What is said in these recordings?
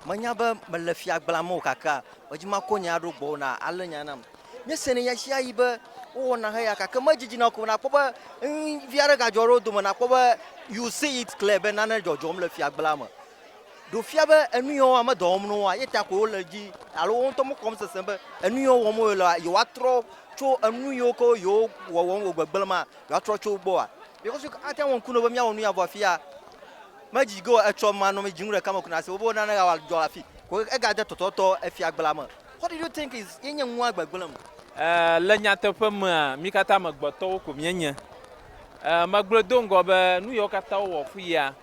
manyaba malafia glamo kaka wajima konya do bona alanya nam nyesene ya shia ibe wona ha ya kaka majijina ko na poba viara ga joro do na poba you see it clear be na jojom le fia glamo do fia be enuyo amadom no wa yeta ko leji alo won to mo kom sesembe enuyo wo mo la yo atro cho enuyo ko yo wo wo gbagbalma yo atro cho bo a because you ata won kuno be mia wonu ya bo fia maji go a choma no me jinure kama kuna se obo na na wa jola fi ko e ga de tototo e fi agbalama. What do you think is yenye nwa agbagbalam? Le nyateƒe me mi kata megbeto ko mienye magbledo ngo be nu yo kata wo fu ya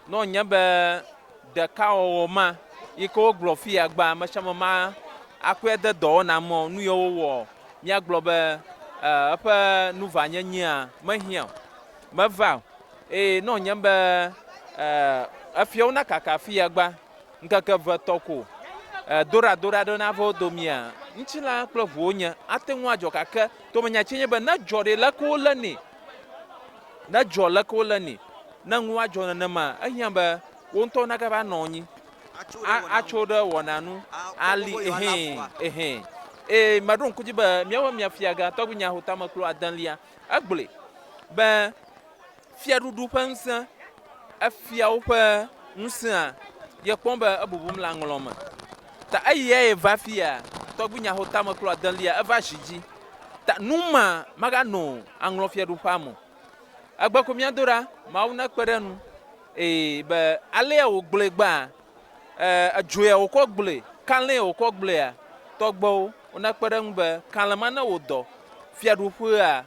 no nyabe de kawo ma iko glofia agba ma chama ma akwede do na mo nu yo wo mi aglo be apa nu vanya nya ma hia ma va no nyabe afio na kaka fia agba nkaka va toko dora do na vo domia nchila klovo nya atenwa jo kaka to manya chenye be na jore la ko lani na jola ko lani na nwa jona na ma ahiamba wonto na ga ba nonyi achoda wonanu ali madron kujiba miawa miafiaga to bunya hotama klo adanlia agbele ba fiadudu pansa afia opa nsa ye pomba abubum la ngoloma ta aye va fia to bunya hotama klo adanlia ava shiji ta numa maga no anglo fiadu pamo agbako miadora mauna kperenu be ale o gblegba ajoya o ko gble kanle o ko gble a togbo ona kperenu be kanlama na wodo fiadu fu a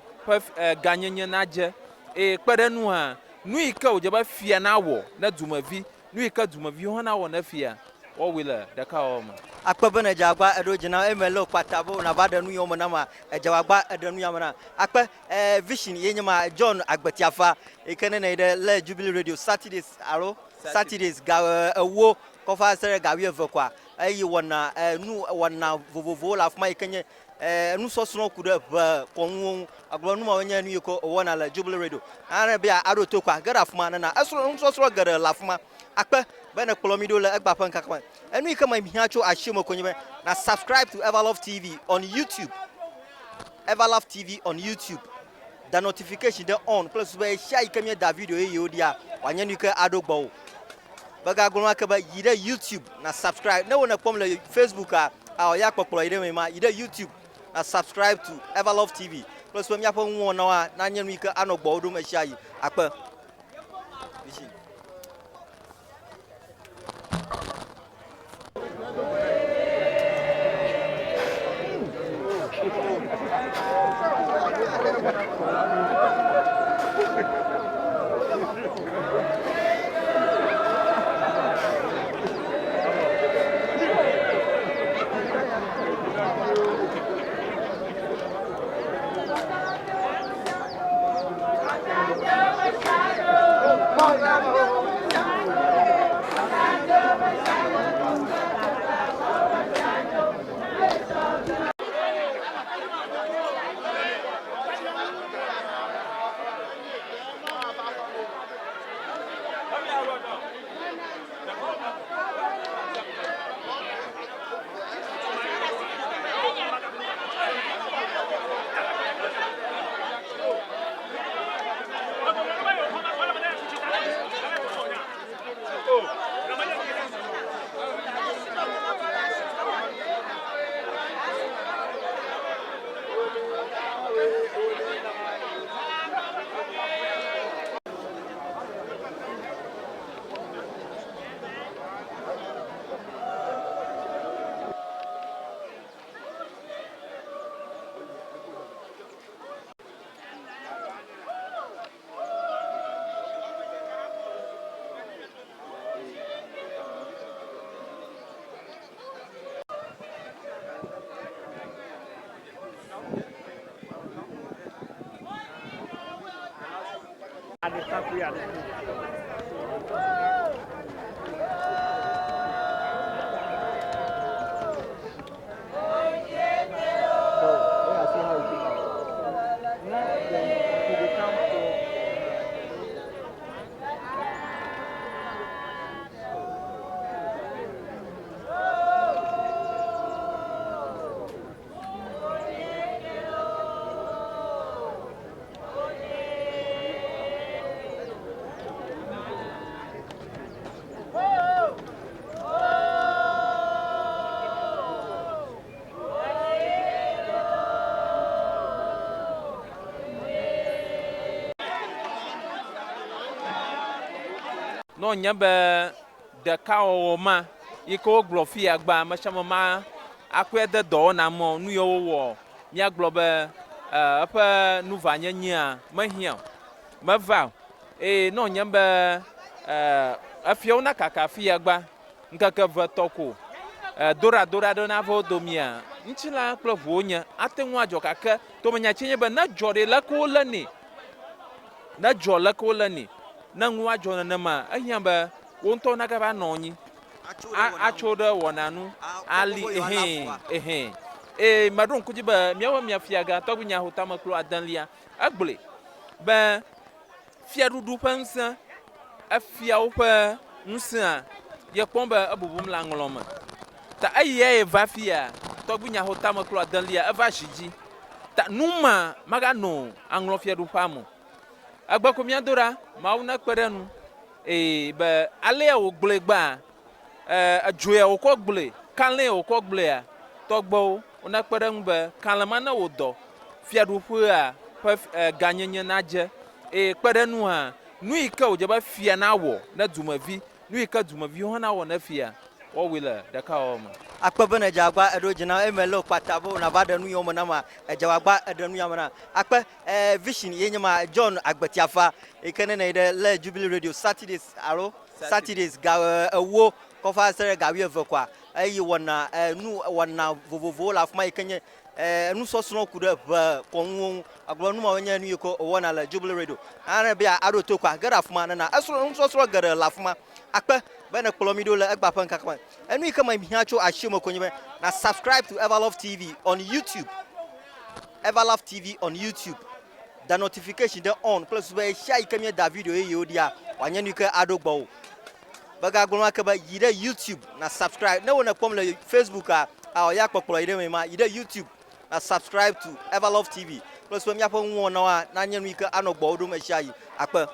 ganyenye naje kperenu ha nuika o jaba fia na wo na dumavi nuika dumavi ho na wo na fia o wile de ka o ma akpe na jagba edo jina emelo patabo na bada nu yomo na ma jawagba edo nu yamana akpe vision yenyama John Agbetiafa ekene na ide le Jubilee Radio Saturdays aro Saturdays ga ewo kofa sere ga wi evekwa ayi wona nu wona vovovo la fuma ekenye nu sosno kude ba konwo agbo nu ma wanya nu yiko wona le Jubilee Radio ara bia aro tokwa gara fuma na asro nu sosro gara la fuma akpe bena kolomido le egba pan kakwa enu ikama mihacho ashimo konyebe na subscribe to Everlove TV on YouTube. Everlove TV on YouTube. The notification they on plus we share ikame da video e yodia wanya nuke adogbo baga goma ka ba yide YouTube na subscribe na wona pom le Facebook a ya kokpolo yide me ma yide YouTube na subscribe to Everlove TV plus we miapo nwo na na nyenu ike anogbo odum ahia yi akpa no nyabe de kawo ma iko glofi agba ma chama ma akwe de do na mo nu yo wo nya globe apa nu vanya nya ma hia ma va no nyabe afio na kaka fi agba nkaka va toko dora do na vo domia nchila klovo nya atenwa jo kaka to manya chenye ba na jore la ko lani na jola ko lani na nwa jona na ma ahiamba wonto na gaba nonyi achoda wonanu ali madon kujiba miawa miafiaga to bunya hotama kro adanlia agbole ba fiadudu pansa afia opa nsa ye pomba abubum la ngoloma ta aye vafia to bunya hotama kro adanlia avashiji ta numa magano anglo fiadu pamo agba ko miadora mauna kperenu be ale o glegba ajoya o ko gle kanle o ko gle a togbo una kperenu be kanlama na odo fiadu fu a ganyenye naje kperenu ha nu ika o jaba fia na wo na dumavi nu ika dumavi ho na wo na fia wo wila da ka o ma akpa bana jagba edo jina emelo patabo na bada nu yomo na ma jawagba edanu yamana akpa vision yenyama John Agbetiafa ekene na ide le Jubilee Radio Saturdays aro Saturdays ga ewo kofa sere ga wi evekwa ayi wona nu wona vovovo la fuma ekenye nu sosno kuda ba konwon agbo nu ma wanya nu yeko wona la Jubilee Radio ana bia aro tokwa gara fuma na asro nu sosro gara la fuma akpa bana kolomido la agba pan kakwa enu ikama mihacho ashimo konye na subscribe to Everlove TV on YouTube. Everlove TV on YouTube. The notification they on plus we share ikame da video e yodia wanya nu ka adogbo baga gbonwa ka ba yide YouTube na subscribe na wona kom la Facebook a ya kpokporo ide ma yide YouTube na subscribe to Everlove TV plus we miapo nwo na nyenu ika anogbo odum ahia yi akpa